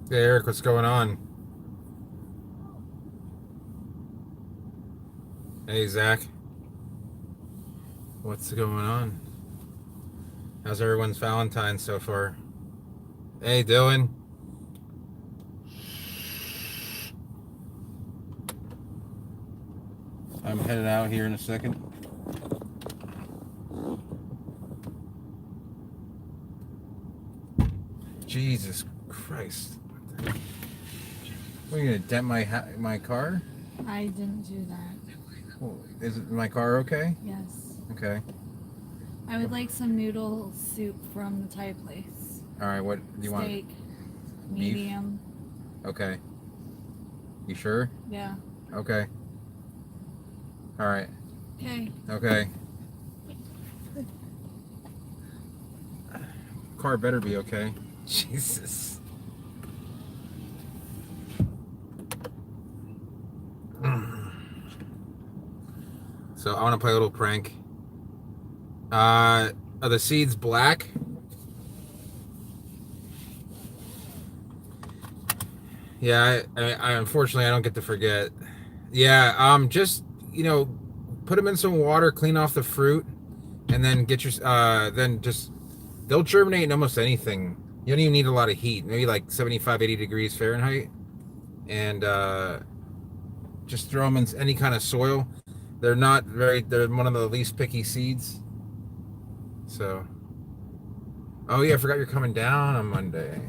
Hey Eric, what's going on? Hey Zach, what's going on? How's everyone's Valentine's so far? Hey Dylan, I'm headed out here in a second. Jesus Christ! What, are you gonna dent my car? I didn't do that. Well, is my car okay? Yes. Okay. I would like some noodle soup from the Thai place. All right. What do you want? Steak, Beef? medium. Okay. You sure? Yeah. Okay. All right. Okay. Okay. Car better be okay. Jesus. So I want to play a little prank. Are the seeds black? Yeah, I unfortunately I don't get to forget. Yeah, just put them in some water, clean off the fruit, and then get your then just they'll germinate in almost anything. You don't even need a lot of heat, maybe like 75, 80 degrees Fahrenheit, and just throw them in any kind of soil. They're one of the least picky seeds. So, oh yeah, I forgot you're coming down on Monday.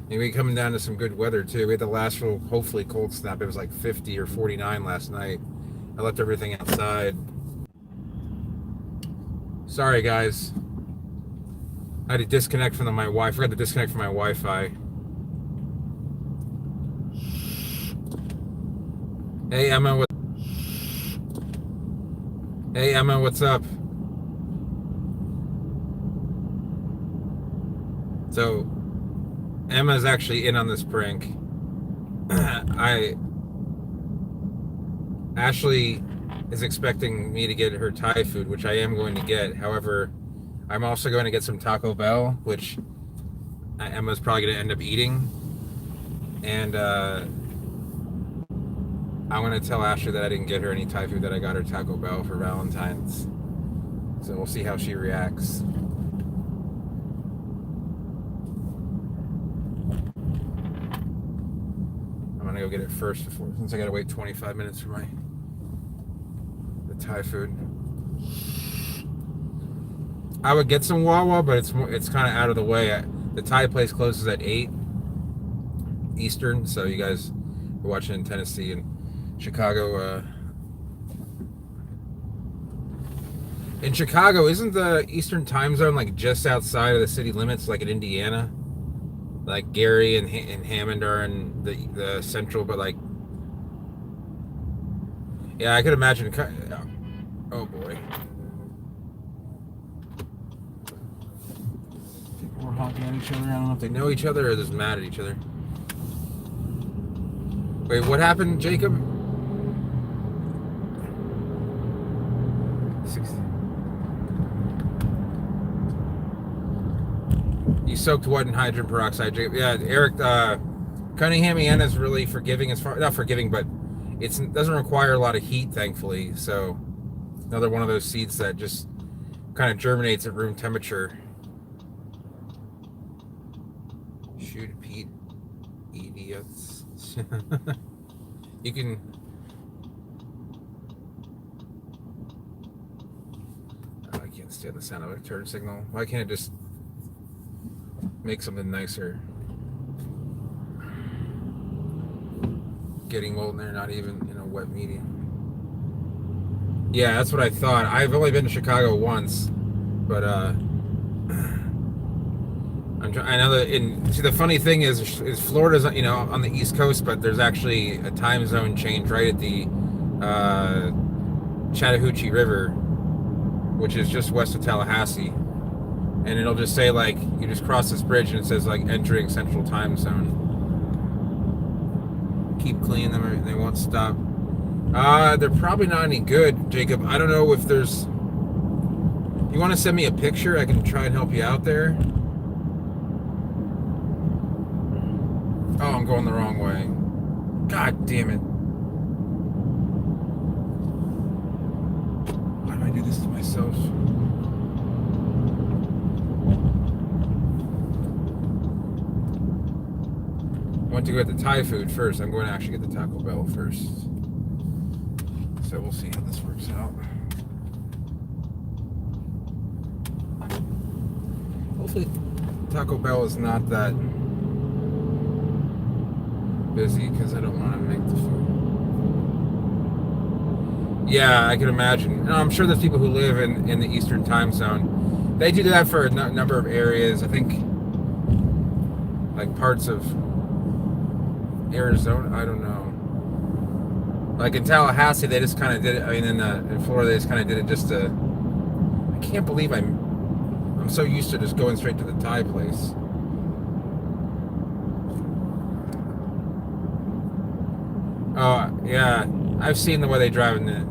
Maybe coming down to some good weather too. We had the last real, hopefully cold snap. It was like 50 or 49 last night. I left everything outside. Sorry guys. I had to disconnect from my Wi-Fi. I forgot to disconnect from my Wi-Fi. Hey Emma, Hey Emma, what's up? So Emma's actually in on this prank. I Ashley is expecting me to get her Thai food, which I am going to get. However, I'm also going to get some Taco Bell, which Emma's probably going to end up eating. And I'm going to tell Ashley that I didn't get her any Thai food, that I got her Taco Bell for Valentine's. So we'll see how she reacts. I'm going to go get it first since I got to wait 25 minutes for the Thai food. I would get some Wawa, but it's kind of out of the way. The Thai place closes at 8 Eastern, so you guys are watching in Tennessee and Chicago. In Chicago, isn't the Eastern time zone like just outside of the city limits, like in Indiana? Like Gary and Hammond are in the central, but like, yeah, I could imagine. Oh boy. People are honking at each other. I don't know if they know each other or they're just mad at each other. Wait, what happened, Jacob? 60. You soaked what in hydrogen peroxide, Jacob? Yeah, Eric. Cunningham is really forgiving, as far not forgiving, but it doesn't require a lot of heat, thankfully. So another one of those seeds that just kind of germinates at room temperature. Shoot, Pete, idiots. You can. Oh, I can't stand the sound of a turn signal. Why can't it just make something nicer? Getting molten there, not even in a wet medium. Yeah, that's what I thought. I've only been to Chicago once, but I know that see, the funny thing is Florida's on the East Coast, but there's actually a time zone change right at the Chattahoochee River, which is just west of Tallahassee, and it'll just say like you just cross this bridge and it says like entering Central Time Zone. Keep cleaning them, or they won't stop. They're probably not any good, Jacob. I don't know if there's. You want to send me a picture? I can try and help you out there. I'm going the wrong way. God damn it. Why do I do this to myself? I went to go get the Thai food first. I'm going to actually get the Taco Bell first. So we'll see how this works out. Hopefully Taco Bell is not that busy because I don't want to make the food. Yeah, I can imagine. No, I'm sure there's people who live in the Eastern time zone. They do that for a number of areas. I think like parts of Arizona, I don't know. Like in Tallahassee, they just kind of did it. I mean, in Florida, they just kind of did it just to. I can't believe I'm so used to just going straight to the Thai place. Oh yeah, I've seen the way they drive in the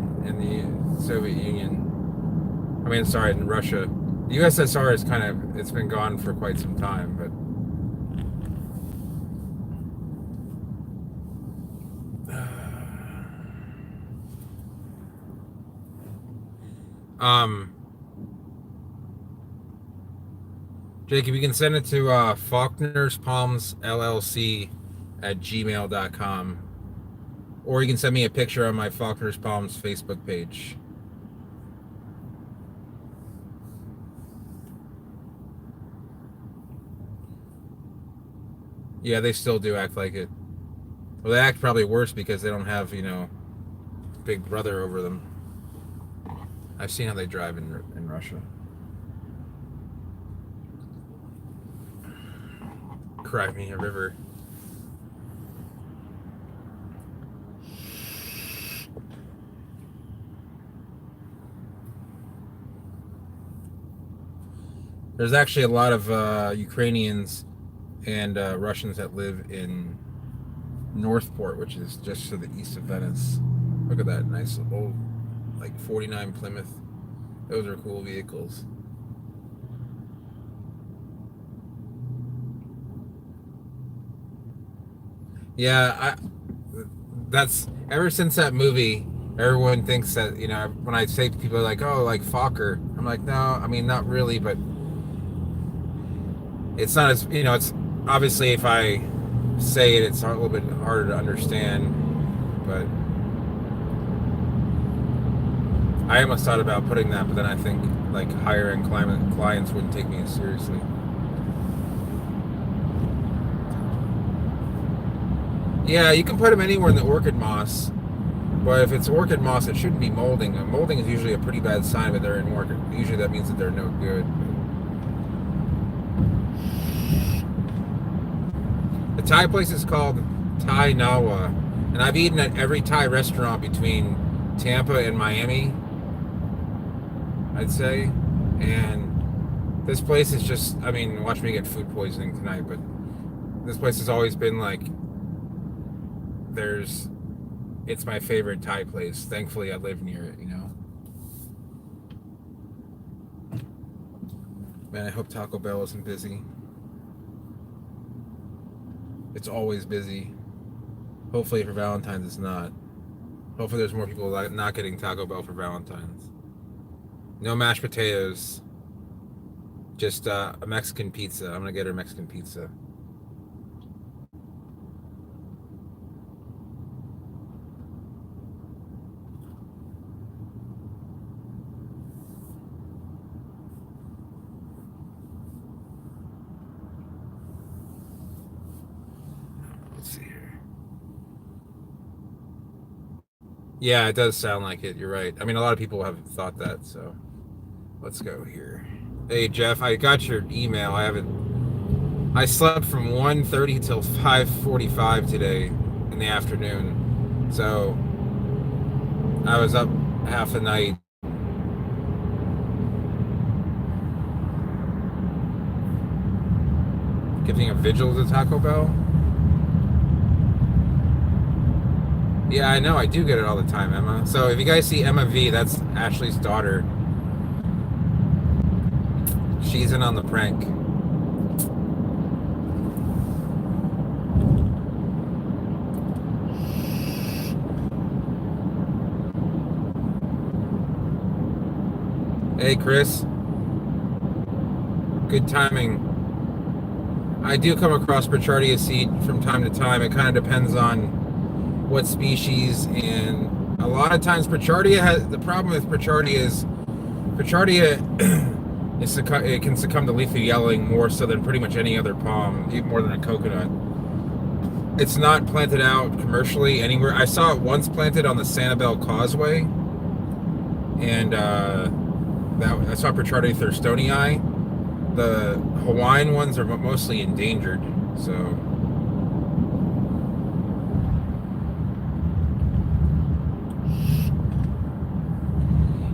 Soviet Union. I mean, sorry, in Russia. The USSR is it's been gone for quite some time, but. Jacob, you can send it to Faulkner's Palms LLC at gmail.com. Or you can send me a picture on my Faulkner's Palms Facebook page. Yeah, they still do act like it. Well, they act probably worse because they don't have, Big Brother over them. I've seen how they drive in Russia. Crimea River. There's actually a lot of Ukrainians and Russians that live in Northport, which is just to the east of Venice. Look at that nice old, like 49 Plymouth. Those are cool vehicles. Yeah, that's ever since that movie, everyone thinks that, when I say people are like, oh, like Fokker. I'm like, no, I mean, not really, but it's not as, it's obviously if I say it, it's a little bit harder to understand, but I almost thought about putting that, but then I think like higher-end clients wouldn't take me as seriously. Yeah, you can put them anywhere in the orchid moss, but if it's orchid moss, it shouldn't be molding. Molding is usually a pretty bad sign that they're in orchid. Usually that means that they're no good. The Thai place is called Thai Nawa, and I've eaten at every Thai restaurant between Tampa and Miami, I'd say. And this place is just, I mean, watch me get food poisoning tonight, but this place has always been like, it's my favorite Thai place. Thankfully, I live near it, Man, I hope Taco Bell isn't busy. It's always busy. Hopefully for Valentine's it's not. Hopefully there's more people not getting Taco Bell for Valentine's. No mashed potatoes. Just a Mexican pizza. I'm gonna get her Mexican pizza. Yeah, it does sound like it. You're right. I mean, a lot of people have thought that, so let's go here. Hey, Jeff, I got your email. I slept from 1:30 till 5:45 today in the afternoon. So I was up half the night. Giving a vigil to Taco Bell? Yeah, I know. I do get it all the time, Emma. So if you guys see Emma V, that's Ashley's daughter. She's in on the prank. Hey, Chris. Good timing. I do come across Brichardia seed from time to time. It kind of depends on what species, and a lot of times Brichardia has the problem with Brichardia is Brichardia it can succumb to leafy yellowing more so than pretty much any other palm, even more than a coconut. It's not planted out commercially anywhere. I saw it once planted on the Sanibel Causeway, and I saw Brichardia thurstonii. The Hawaiian ones are mostly endangered, so.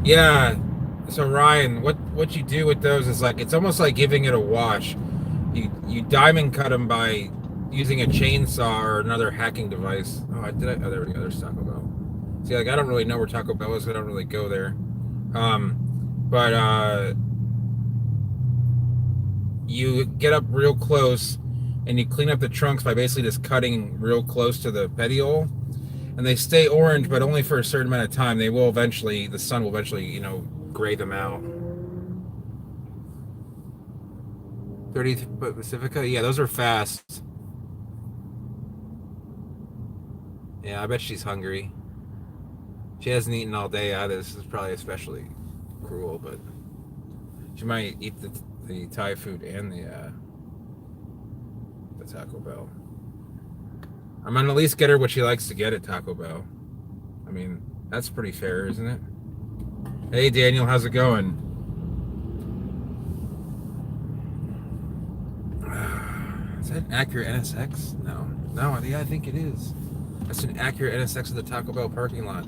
Yeah, so Ryan, what you do with those is like, it's almost like giving it a wash. You diamond cut them by using a chainsaw or another hacking device. Oh, there we go, there's Taco Bell. See, like, I don't really know where Taco Bell is, so I don't really go there. But you get up real close and you clean up the trunks by basically just cutting real close to the petiole, and they stay orange, but only for a certain amount of time. They will eventually, the sun will eventually, gray them out. 30th Pacifica, yeah, those are fast. Yeah, I bet she's hungry. She hasn't eaten all day either. This is probably especially cruel, but she might eat the Thai food and the Taco Bell. I'm gonna at least get her what she likes to get at Taco Bell. I mean, that's pretty fair, isn't it? Hey, Daniel, how's it going? Is that an Acura NSX? No, yeah, I think it is. That's an Acura NSX in the Taco Bell parking lot.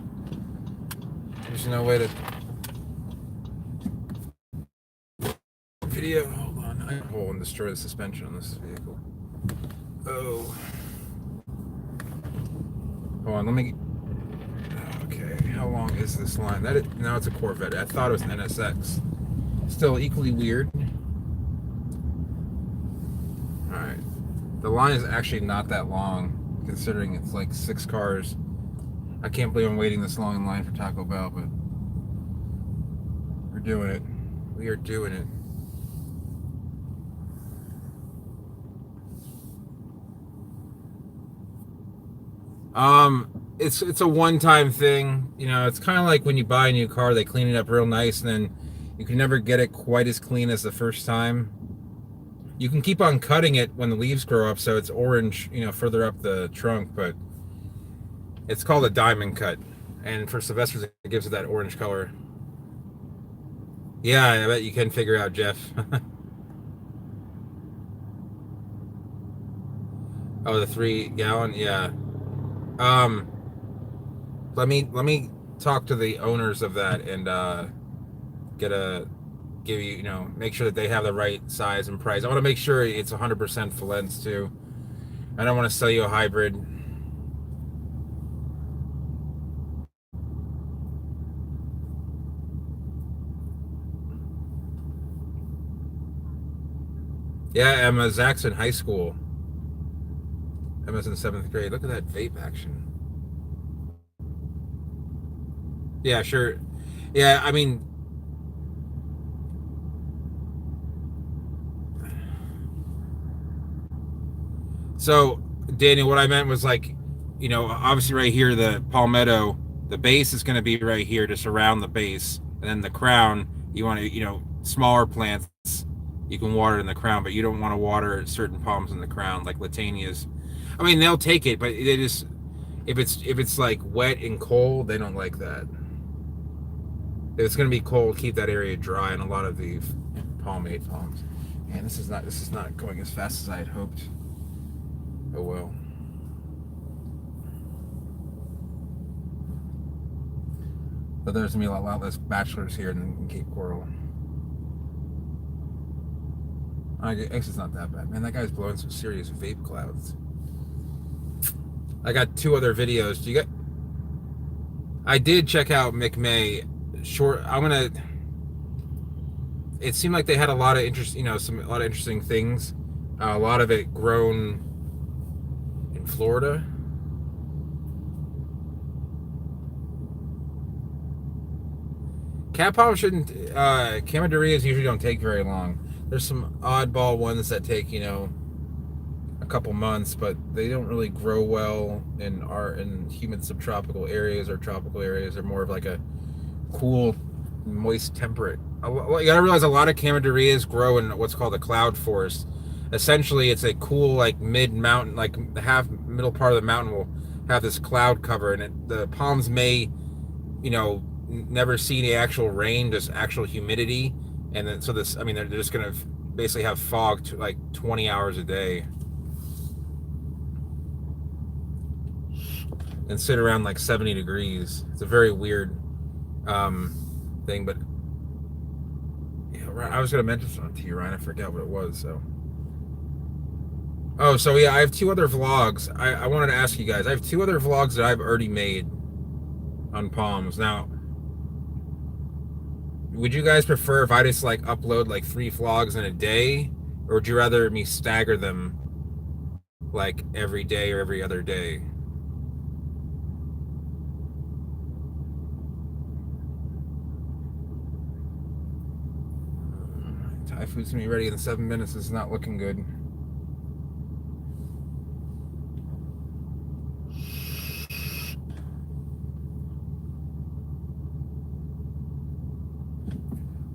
There's no way to video. Hold on, I pull and destroy the suspension on this vehicle. Oh, hold on, let me. Okay, how long is this line? No, it's a Corvette. I thought it was an NSX. Still equally weird. All right, the line is actually not that long, considering it's like 6 cars. I can't believe I'm waiting this long in line for Taco Bell, but we're doing it. We are doing it. It's a one-time thing. It's kind of like when you buy a new car, they clean it up real nice, and then you can never get it quite as clean as the first time. You can keep on cutting it when the leaves grow up, so it's orange, further up the trunk, but it's called a diamond cut. And for Sylvester's, it gives it that orange color. Yeah, I bet you can figure out, Jeff. Oh, the 3-gallon, yeah. Let me talk to the owners of that and give you, make sure that they have the right size and price. I want to make sure it's 100% Fallens too. I don't want to sell you a hybrid. Yeah, Emma, Zach's in high school. Emma's in 7th grade. Look at that vape action. Yeah, sure. Yeah, I mean, so Daniel, what I meant was like, obviously right here, the palmetto, the base is going to be right here, just around the base, and then the crown, you want to, smaller plants, you can water in the crown, but you don't want to water certain palms in the crown, like latanias. I mean, they'll take it, but they just, if it's like wet and cold, they don't like that. If it's going to be cold, keep that area dry, and a lot of the palmate palms. Man, this is not going as fast as I had hoped. Oh well. But there's gonna be a lot less bachelors here in Cape Coral. I guess it's not that bad. Man, that guy's blowing some serious vape clouds. I got 2 other videos. I did check out McMay. It seemed like they had a lot of interest, a lot of interesting things. A lot of it grown in Florida. Cat palms shouldn't. Camandarias usually don't take very long. There's some oddball ones that take, a couple months, but they don't really grow well in humid subtropical areas or tropical areas. They're more of like a cool, moist, temperate. You gotta realize a lot of Camandarias grow in what's called a cloud forest. Essentially, it's a cool, like mid mountain, like the half middle part of the mountain will have this cloud cover, and the palms may, never see any actual rain, just actual humidity, and then they're just gonna basically have fog like 20 hours a day, and sit around like 70 degrees. It's a very weird thing, but yeah, I was gonna mention something to you, Ryan. I forgot what it was. So yeah, I have two other vlogs. I wanted to ask you guys. I have two other vlogs that I've already made on palms. Now, would you guys prefer if I just like upload like 3 vlogs in a day, or would you rather me stagger them like every day or every other day? Thai food's gonna be ready in 7 minutes. It's not looking good.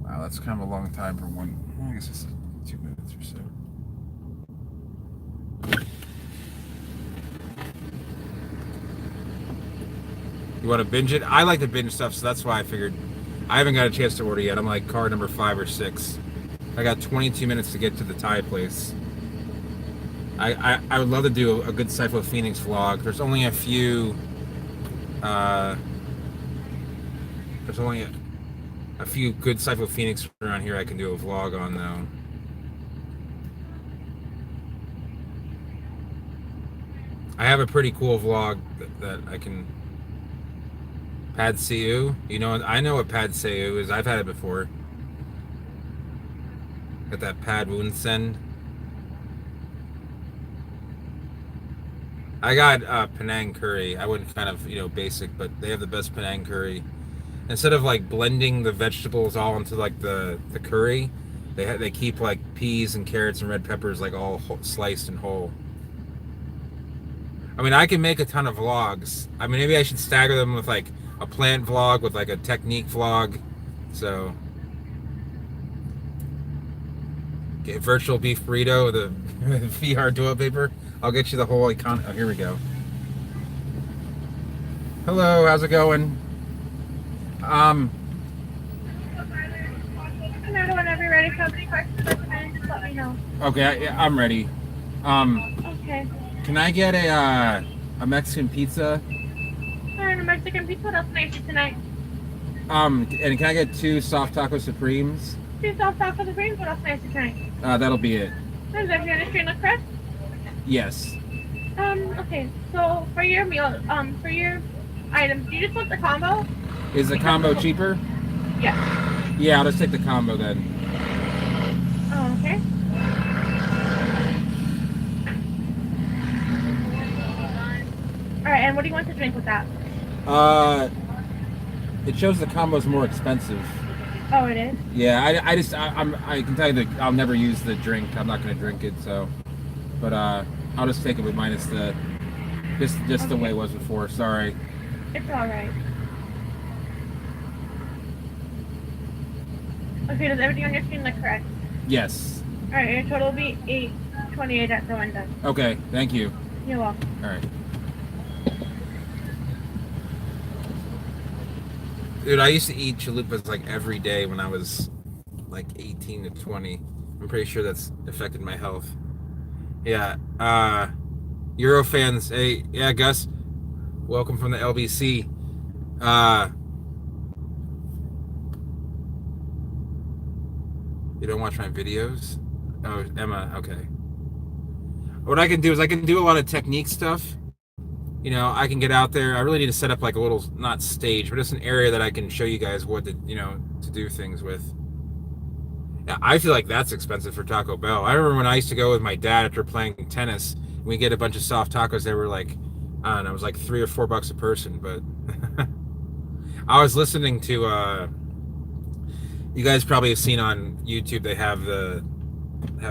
Wow, that's kind of a long time for one. I guess it's 2 minutes or so. You want to binge it? I like to binge stuff, so that's why I figured. I haven't got a chance to order yet. I'm like car number 5 or 6. I got 22 minutes to get to the Thai place. I would love to do a good Sifo Phoenix vlog. There's only a few. There's only a few good Sifo Phoenix around here I can do a vlog on, though. I have a pretty cool vlog that I can. Pad See-Ew. I know what Pad See-Ew is. I've had it before. Got that Pad Wound Send. I got Penang curry. I went kind of, basic, but they have the best Penang curry. Instead of like blending the vegetables all into like the curry, they keep like peas and carrots and red peppers like all sliced and whole. I mean, I can make a ton of vlogs. I mean, maybe I should stagger them with like a plant vlog with like a technique vlog. So get virtual beef burrito with a VR toilet paper. I'll get you the whole icon. Oh, here we go. Hello, how's it going? Whenever you're ready for any questions or comments, just let me know. Okay, I'm ready. Okay. Can I get a Mexican pizza? Alright, a Mexican pizza. What else can I eat tonight? And can I get 2 soft taco supremes? 2 soft taco supremes. What else can I eat tonight? That'll be it. Is that your stream of crust? Yes. Okay. So for your meal, for your items, do you just want the combo? Is the combo cheaper? Yeah. Yeah, I'll just take the combo then. Oh, okay. Alright, and what do you want to drink with that? It shows the combo's more expensive. Oh, it is? Yeah, I can tell you that I'll never use the drink. I'm not gonna drink it, so. But I'll just take it with minus the, just okay. The way it was before. Sorry. It's all right. Okay, does everything on your screen look correct? Yes. All right, your total will be $8.28 at the window. Okay, thank you. You're welcome. All right. Dude, I used to eat chalupas like every day when I was like 18 to 20. I'm pretty sure that's affected my health. Yeah. Euro fans, hey, yeah, Gus. Welcome from the LBC. You don't watch my videos? Oh, Emma, okay. What I can do is I can do a lot of technique stuff. I can get out there. I really need to set up like a little, not stage, but just an area that I can show you guys what to, to do things with. Yeah, I feel like that's expensive for Taco Bell. I remember when I used to go with my dad after playing tennis, we get a bunch of soft tacos. They were like, I don't know, it was like $3 or $4 a person. But I was listening to You guys probably have seen on YouTube they have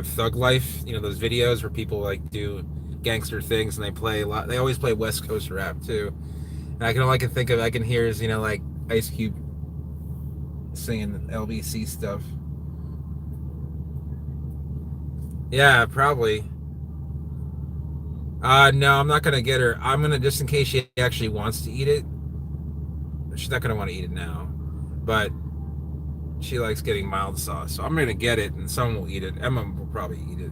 Thug Life, those videos where people like do gangster things and they play a lot. They always play West Coast rap too. And all I can think of, I can hear is like Ice Cube singing LBC stuff. Yeah, probably. No, I'm not gonna get her. I'm gonna, just in case she actually wants to eat it. She's not gonna want to eat it now, but she likes getting mild sauce, so I'm gonna get it, and someone will eat it. Emma will probably eat it.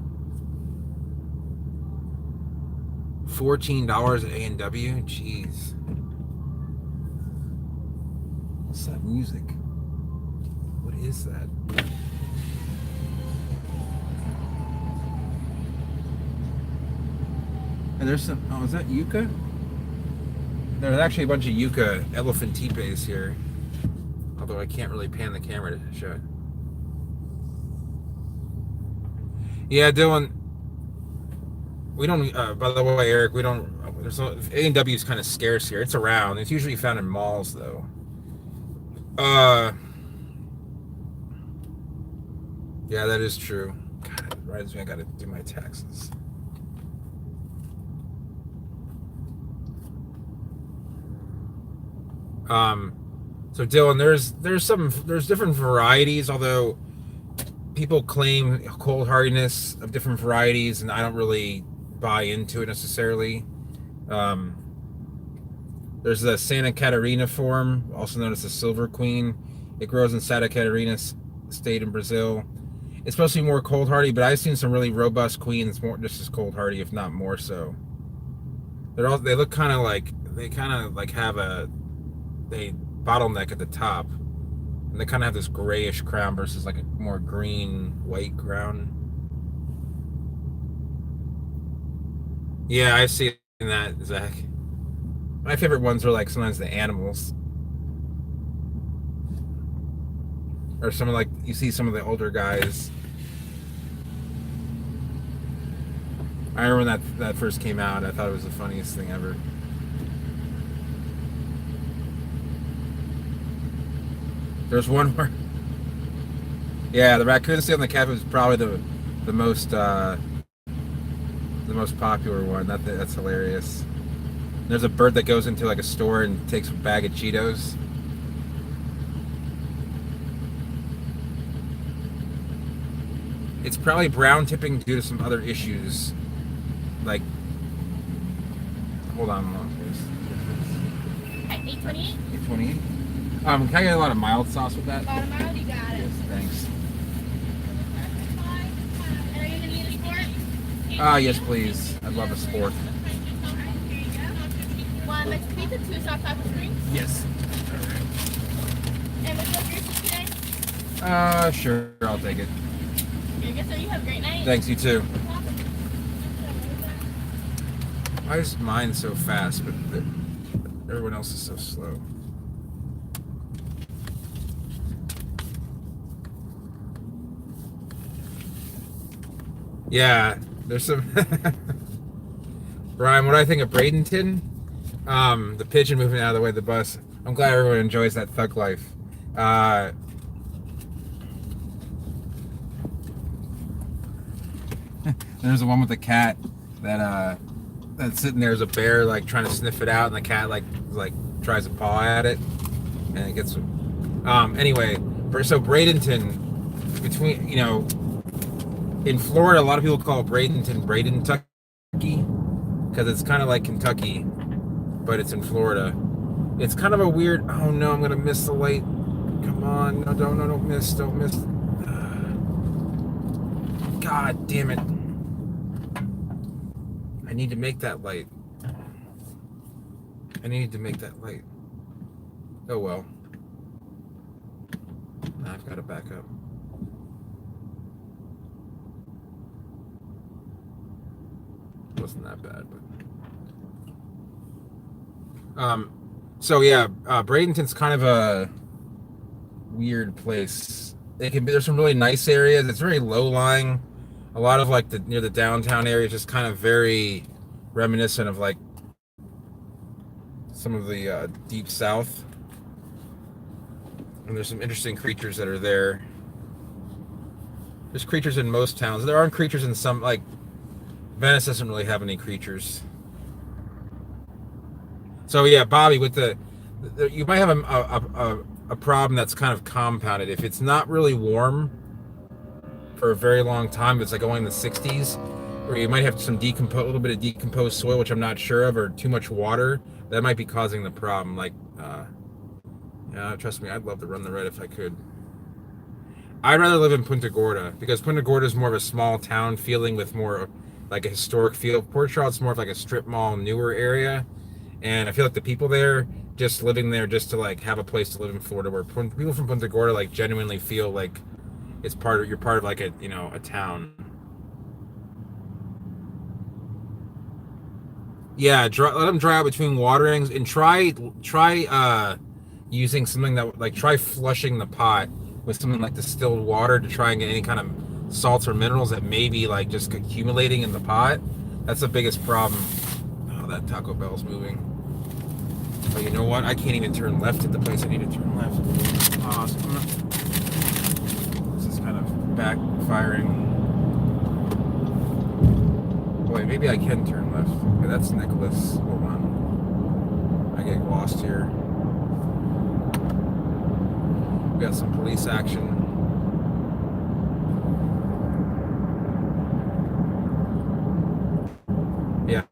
$14 at A&W. Jeez. What's that music? What is that? And there's some. Oh, is that yucca? There's actually a bunch of yucca elephant tipes here. Although I can't really pan the camera to show it. Yeah, Dylan. We don't. By the way, Eric, we don't. There's no. A&W is kind of scarce here. It's around. It's usually found in malls, though. Yeah, that is true. God, right as I gotta do my taxes. So Dylan, there's different varieties, although people claim cold hardiness of different varieties, and I don't really buy into it necessarily. There's the Santa Catarina form, also known as the Silver Queen. It grows in Santa Catarina state in Brazil. It's supposed to be more cold hardy, but I've seen some really robust queens more just as cold hardy, if not more so. They look kind of like have a bottleneck at the top, and they kind of have this grayish crown versus like a more green white crown. Yeah, I've seen that, Zach. My favorite ones are like sometimes the animals, or some, like you see some of the older guys. I remember when that first came out. I thought it was the funniest thing ever. There's one where, yeah, the raccoon sitting on the cafe was probably the most popular one. That's hilarious. There's a bird that goes into like a store and takes a bag of Cheetos. It's probably brown tipping due to some other issues. Like, hold on, please. 828. 828. Can I get a lot of mild sauce with that? A lot of mild, you got it. Yes, thanks. And are you gonna need a sport? Yes, please. I'd love a sport. Here you go. One mixed pizza, 2 soft taco drinks. Yes. And what's up your today? Sure, I'll take it. Here you go, so you have a great night. Thanks, you too. Why is mine so fast, but everyone else is so slow? Yeah, there's some. Brian, what do I think of Bradenton? The pigeon moving out of the way of the bus. I'm glad everyone enjoys that thug life. There's the one with the cat that's sitting there as a bear, like trying to sniff it out, and the cat like tries to paw at it, and it gets. Anyway, so Bradenton, between in Florida, a lot of people call Bradenton Tucky, because it's kind of like Kentucky, but it's in Florida. It's kind of a weird. Oh no, I'm gonna miss the light. Come on, no, don't miss. God damn it! I need to make that light. Oh well. I've got to back up. Wasn't that bad, but so yeah, Bradenton's kind of a weird place. There's some really nice areas. It's very low lying. A lot of like near the downtown area is just kind of very reminiscent of like some of the deep south. And there's some interesting creatures that are there. There's creatures in most towns. There aren't creatures in some, like, Venice doesn't really have any creatures. So yeah, Bobby, with you might have a problem that's kind of compounded. If it's not really warm for a very long time, it's like only in the 60s, or you might have some a little bit of decomposed soil, which I'm not sure of, or too much water. That might be causing the problem. Like, yeah, trust me, I'd love to run the red if I could. I'd rather live in Punta Gorda because Punta Gorda is more of a small town feeling with more like a historic feel. Port Charlotte's more of like a strip mall, newer area, and I feel like the people there just living there just to like have a place to live in Florida, where people from Punta Gorda like genuinely feel like you're part of like a town. Yeah, let them dry out between waterings and try using something that like try flushing the pot with something like distilled water to try and get any kind of salts or minerals that may be like just accumulating in the pot. That's the biggest problem. Oh, that Taco Bell's moving. Oh, you know what? I can't even turn left at the place I need to turn left. Oh, this is kind of backfiring. Wait, maybe I can turn left. Okay, that's Nicholas. Hold on. I get lost here. We got some police action. Yeah.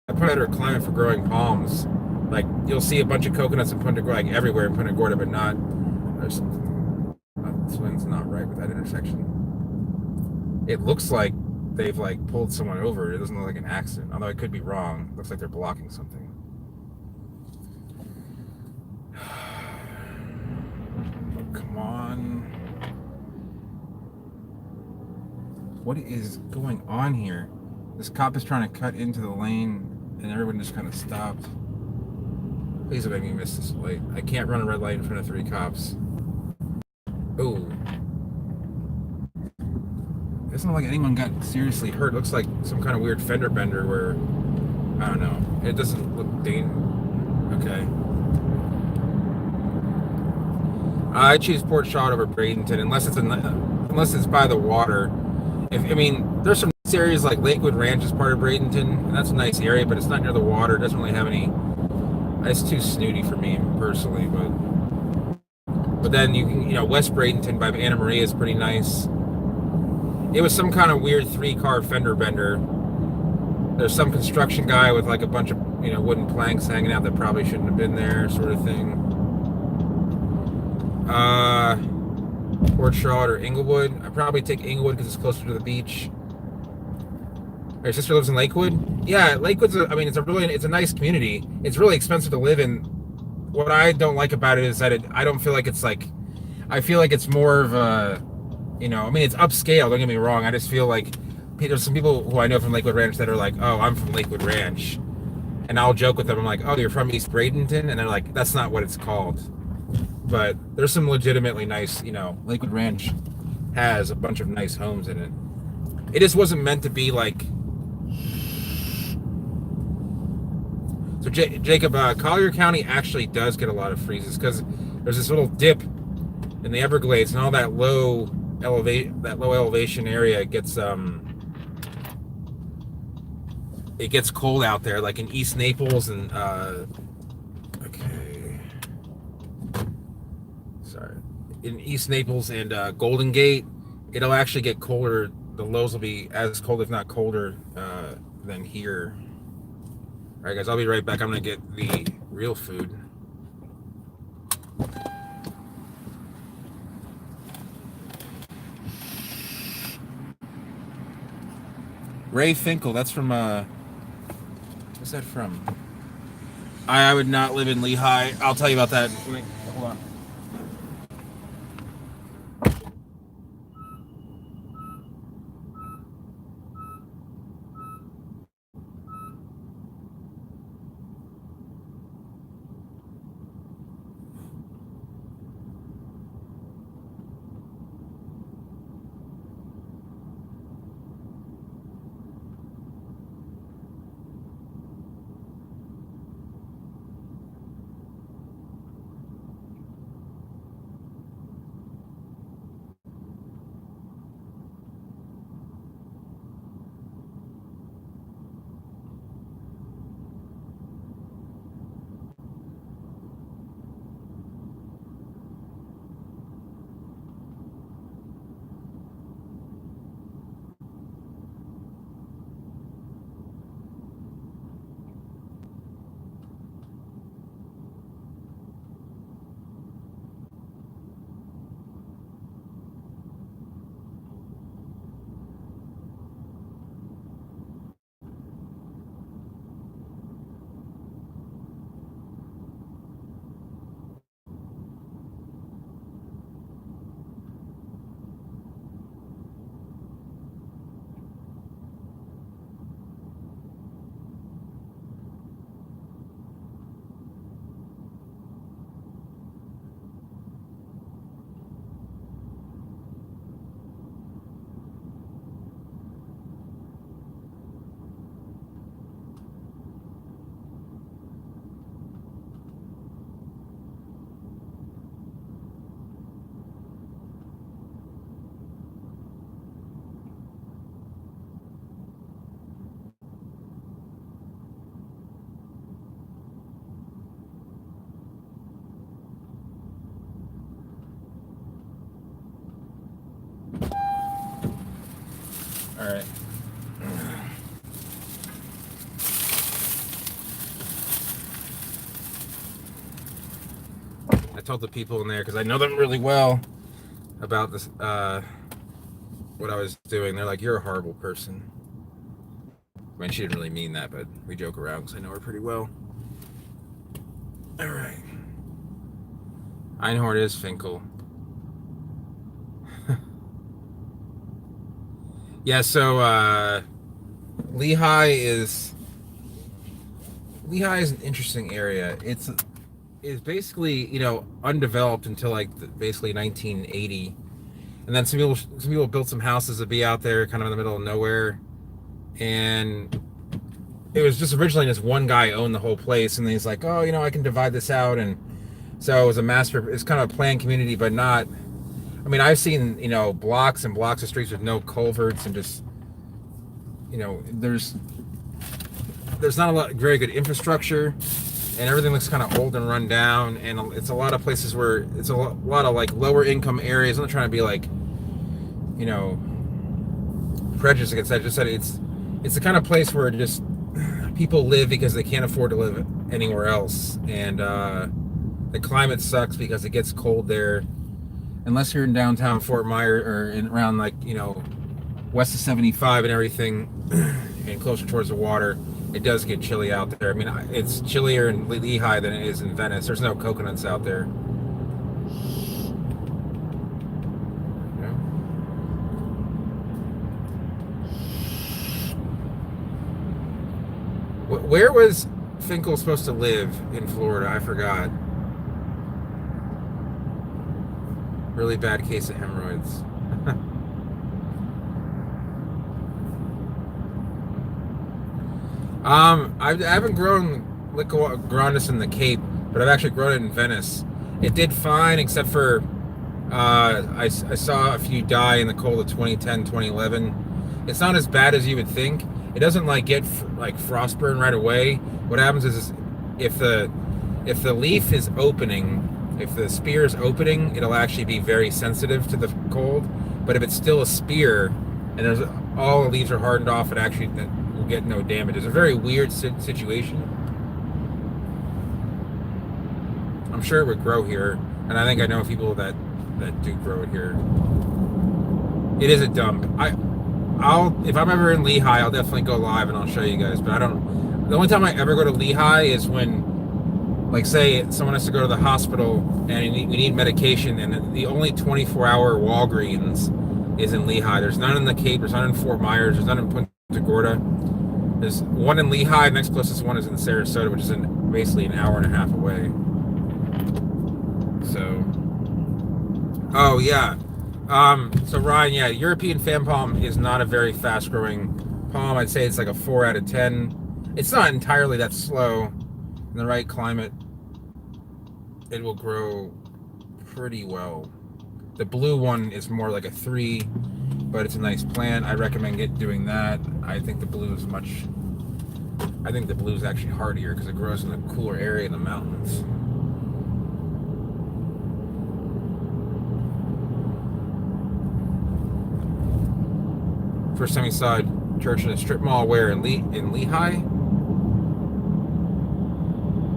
I put better climate for growing palms. Like, you'll see a bunch of coconuts in Punta Gorda, like everywhere in Punta Gorda, but not. There's something's not right with that intersection. It looks like they've like pulled someone over. It doesn't look like an accident, although I could be wrong. It looks like they're blocking something. Oh, come on. What is going on here? This cop is trying to cut into the lane and everyone just kind of stopped. Please don't make me miss this light. I can't run a red light in front of 3 cops. Ooh. Doesn't look like anyone got seriously hurt. Looks like some kind of weird fender bender where, I don't know. It doesn't look okay. I choose Port Charlotte over Bradenton unless it's by the water. There's some nice areas like Lakewood Ranch is part of Bradenton, and that's a nice area, but it's not near the water. It doesn't really have any. It's too snooty for me personally, but then you can West Bradenton by Anna Maria is pretty nice. It was some kind of weird 3-car fender bender. There's some construction guy with like a bunch of wooden planks hanging out that probably shouldn't have been there, sort of thing. Port Charlotte or Inglewood. I'd probably take Inglewood because it's closer to the beach. Your sister lives in Lakewood? Yeah, Lakewood's it's a nice community. It's really expensive to live in. What I don't like about it is that I don't feel like it's like, I feel like it's more of a, it's upscale, don't get me wrong. I just feel like there's some people who I know from Lakewood Ranch that are like, oh, I'm from Lakewood Ranch. And I'll joke with them. I'm like, oh, you're from East Bradenton? And they're like, that's not what it's called. But there's some legitimately nice, Lakewood Ranch has a bunch of nice homes in it. It just wasn't meant to be like. So Jacob, Collier County actually does get a lot of freezes because there's this little dip in the Everglades, and all that low elevation area gets it gets cold out there, like in East Naples and in East Naples and Golden Gate, it'll actually get colder. The lows will be as cold, if not colder, than here. All right, guys, I'll be right back. I'm gonna get the real food. Ray Finkel, that's from what's that from? I would not live in Lehigh. I'll tell you about that. Wait, hold on. All right. I told the people in there, because I know them really well, about this, what I was doing. They're like, "You're a horrible person." I mean, she didn't really mean that, but we joke around because I know her pretty well. All right. Einhorn is Finkel. Yeah, so Lehigh is an interesting area. It's basically, you know, undeveloped until like basically 1980, and then some people built some houses to be out there, kind of in the middle of nowhere, and it was just originally just one guy owned the whole place, and then he's like, oh, you know, I can divide this out, and so it was it's kind of a planned community, but not. I mean, I've seen, you know, blocks and blocks of streets with no culverts and just, you know, there's not a lot very good infrastructure, and everything looks kind of old and run down, and it's a lot of places where it's a lot of like lower income areas. I'm not trying to be like, you know, prejudiced against that. I just said it's the kind of place where just people live because they can't afford to live anywhere else, and the climate sucks because it gets cold there. Unless you're in downtown Fort Myers or around, like, you know, west of 75 and everything, and closer towards the water, it does get chilly out there. I mean, it's chillier in Lehigh than it is in Venice. There's no coconuts out there. Where was Finkel supposed to live in Florida? I forgot. Really bad case of hemorrhoids. I haven't grown Licorice grandis in the Cape, but I've actually grown it in Venice. It did fine, except for I saw a few die in the cold of 2010, 2011. It's not as bad as you would think. It doesn't like get like frostburn right away. What happens is if the leaf is opening, if the spear is opening, it'll actually be very sensitive to the cold. But if it's still a spear and there's all the leaves are hardened off, it actually will get no damage. It's a very weird situation. I'm sure it would grow here, and I think I know people that do grow it here. It is a dump. If I'm ever in Lehigh, I'll definitely go live and I'll show you guys. But the only time I ever go to Lehigh is when, like, say someone has to go to the hospital and we need medication, and the only 24-hour Walgreens is in Lehigh. There's none in the Cape. There's none in Fort Myers. There's none in Punta Gorda. There's one in Lehigh. The next closest one is in Sarasota, which is basically an hour and a half away. So, oh yeah. So Ryan, yeah, European fan palm is not a very fast-growing palm. I'd say it's like a 4 out of 10. It's not entirely that slow. In the right climate, it will grow pretty well. The blue one is more like a 3, but it's a nice plant. I recommend doing that. I think the blue is actually hardier because it grows in a cooler area in the mountains. First time we saw a church in a strip mall where in Lehigh.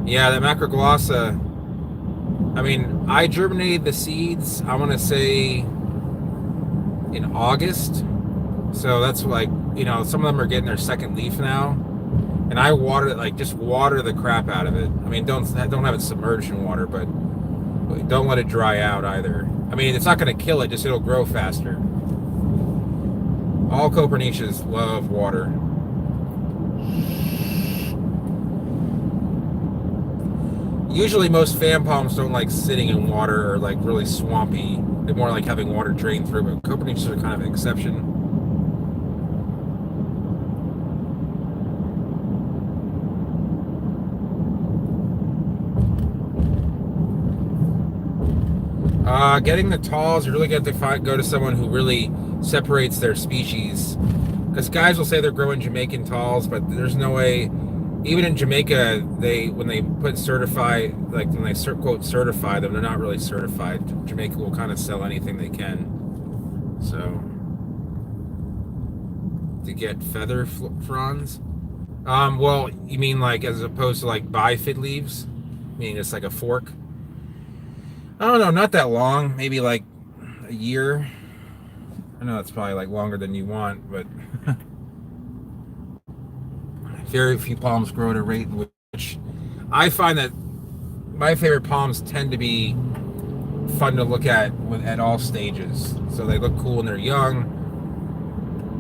Yeah, the macroglossa. I mean, I germinated the seeds, I want to say, in August. So that's like, you know, some of them are getting their second leaf now. And I water it, like, just water the crap out of it. I mean, don't have it submerged in water, but don't let it dry out either. I mean, it's not going to kill it, just it'll grow faster. All Copernicus love water. Usually most fan palms don't like sitting in water or like really swampy. They more like having water drain through, but Copernicus are kind of an exception. Getting the talls, you really got to go to someone who really separates their species. Because guys will say they're growing Jamaican talls, but there's no way. Even in Jamaica, when they put certified, like when they quote certify them, they're not really certified. Jamaica will kind of sell anything they can. So to get feather fronds. Well, you mean like as opposed to like bifid leaves, meaning it's like a fork? I don't know, not that long, maybe like a year. I know it's probably like longer than you want, but very few palms grow at a rate in which I find that my favorite palms tend to be fun to look at at all stages. So they look cool when they're young.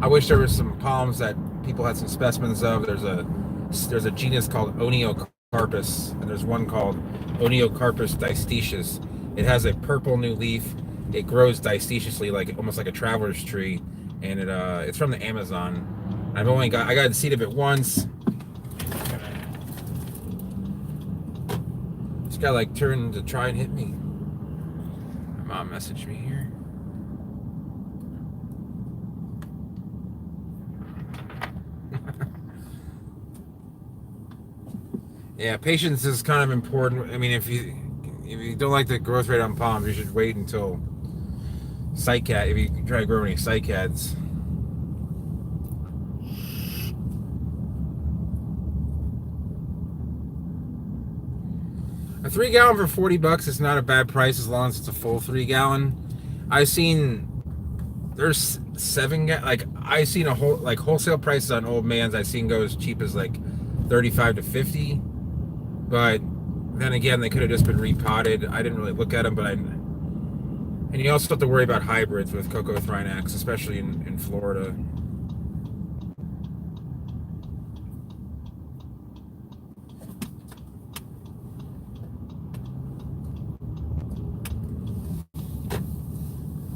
I wish there was some palms that people had some specimens of. There's a genus called Oniocarpus, and there's one called Oniocarpus distichus. It has a purple new leaf. It grows distichiously, like almost like a traveler's tree, and it's from the Amazon. I got to seed of it once. This guy like turned to try and hit me. My mom messaged me here. Yeah, patience is kind of important. I mean, if you don't like the growth rate on palms, you should wait until cycad. If you try to grow any cycads. A 3 gallon for $40 is not a bad price as long as it's a full 3 gallon. I've seen there's 7 like I've seen wholesale prices on Old Man's. I've seen go as cheap as like 35 to 50. But then again, they could have just been repotted. I didn't really look at them, and you also have to worry about hybrids with Cocothrinax, especially in Florida.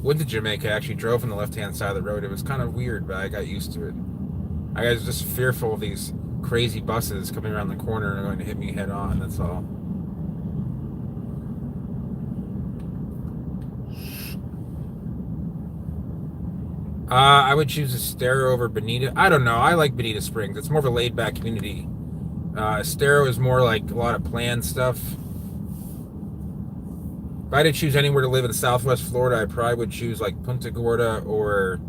Went to Jamaica, actually drove on the left-hand side of the road. It was kind of weird, but I got used to it. I was just fearful of these crazy buses coming around the corner and going to hit me head on, that's all. I would choose Estero over Bonita. I don't know. I like Bonita Springs. It's more of a laid-back community. Estero is more like a lot of planned stuff. If I had to choose anywhere to live in Southwest Florida, I probably would choose like Punta Gorda or,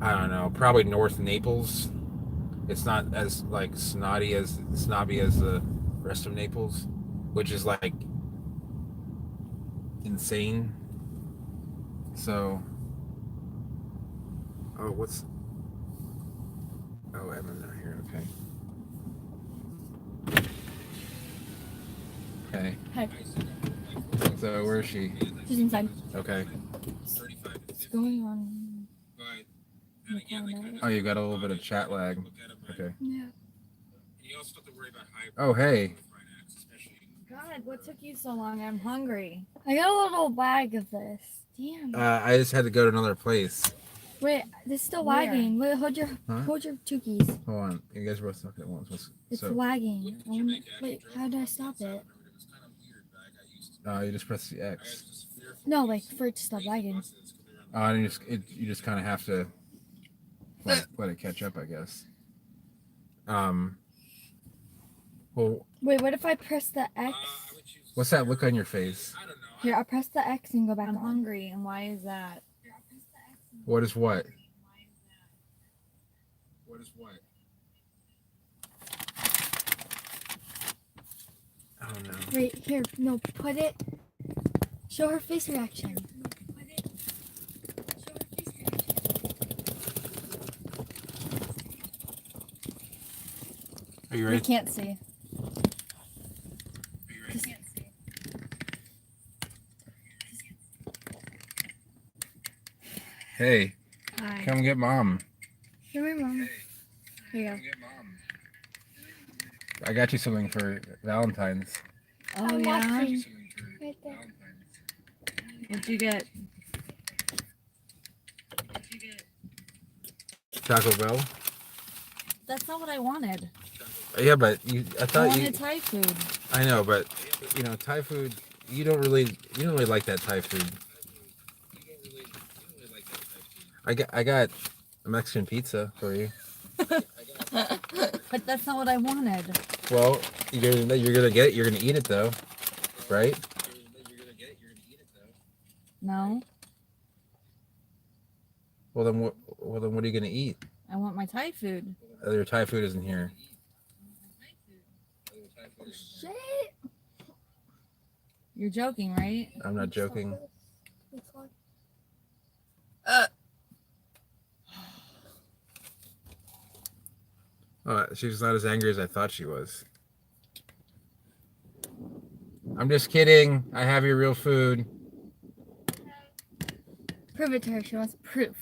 I don't know, probably North Naples. It's not as like snobby as the rest of Naples, which is like insane. So, oh, Evan's not here. Okay. Hi. So where is she? She's inside. Okay. What's going on? Oh, you got a little bit of chat lag. Okay. Yeah. Oh, hey. God, what took you so long? I'm hungry. I got a little bag of this. Damn. I just had to go to another place. Wait, this is still Where? wagging. Wait, hold your two keys. Hold on. You guys are both talking at once. It's wagging. Wait, how do I stop it? You just press the X. No, like for it to stop wagging. And you just kind of have to let it catch up, I guess. Well, Wait, what if I press the X? what's that look on your face? Here, I'll press the X and go back. I'm hungry, and why is that? What is what? What is what? I don't know. Wait, here, no, put it. Show her face reaction. Are you We ready? can't see. Hey, Hi. come get mom. Here, my mom. Here you I got you something for Valentine's. go. Oh, yeah? Right there. What'd you get? Taco Bell. That's not what I wanted. Yeah, but I I thought wanted Thai food. I know, but Thai food. You don't really like that Thai food. I got a Mexican pizza for you. But that's not what I wanted. Well, you're gonna get it. You're gonna eat it though, right? No, Well then, what are you gonna eat? I want my Thai food. Your Thai food isn't here. Shit. You're joking, right? I'm not joking. Oh, she's not as angry as I thought she was. I'm just kidding. I have your real food. Prove it to her. She wants proof.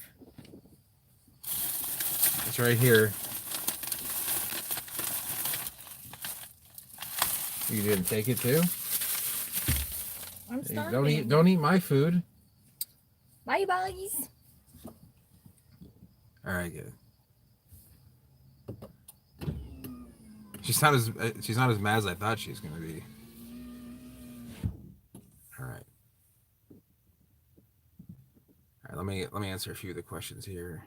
It's right here. You didn't take it too? I'm starving. Don't eat my food. Bye, buddies. All right, good. She's not as mad as I thought she's gonna be. All right. All right. Let me answer a few of the questions here.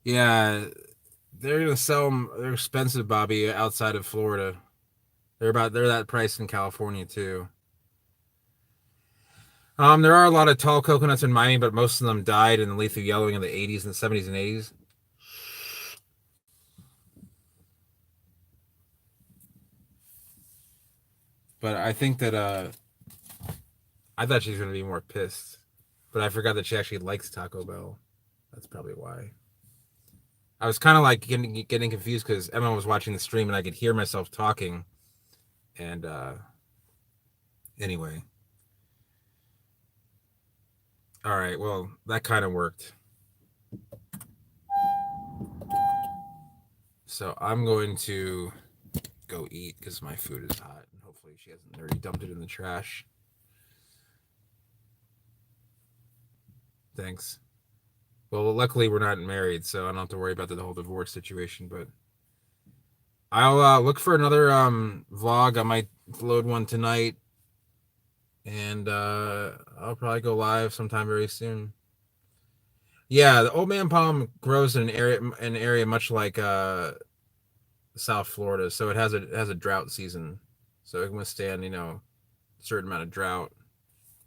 Yeah, they're gonna sell them. They're expensive, Bobby, outside of Florida. They're that price in California too. There are a lot of tall coconuts in Miami, but most of them died in the lethal yellowing in the 80s and 70s and 80s. But I think that I thought she was gonna be more pissed, but I forgot that she actually likes Taco Bell. That's probably why. I was kind of like getting confused because Emma was watching the stream and I could hear myself talking. And anyway. All right, well, that kind of worked. So I'm going to go eat because my food is hot. And hopefully she hasn't already dumped it in the trash. Thanks. Well, luckily we're not married, so I don't have to worry about the whole divorce situation, but I'll look for another vlog. I might load one tonight, and I'll probably go live sometime very soon. Yeah, the old man palm grows in an area much like South Florida, so it has a drought season, so it can withstand a certain amount of drought.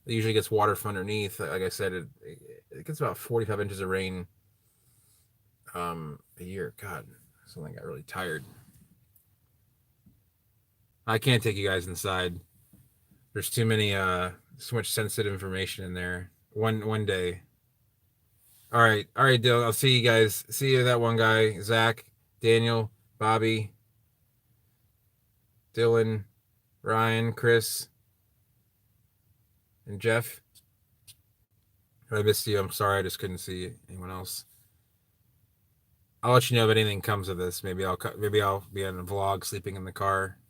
It usually gets water from underneath. Like I said, it gets about 45 inches of rain a year. God, something got really tired. I can't take you guys inside. There's too much sensitive information in there. One day. All right, Dylan. I'll see you guys. See you, that one guy, Zach, Daniel, Bobby, Dylan, Ryan, Chris, and Jeff. I missed you. I'm sorry. I just couldn't see anyone else. I'll let you know if anything comes of this. Maybe I'll be on a vlog sleeping in the car.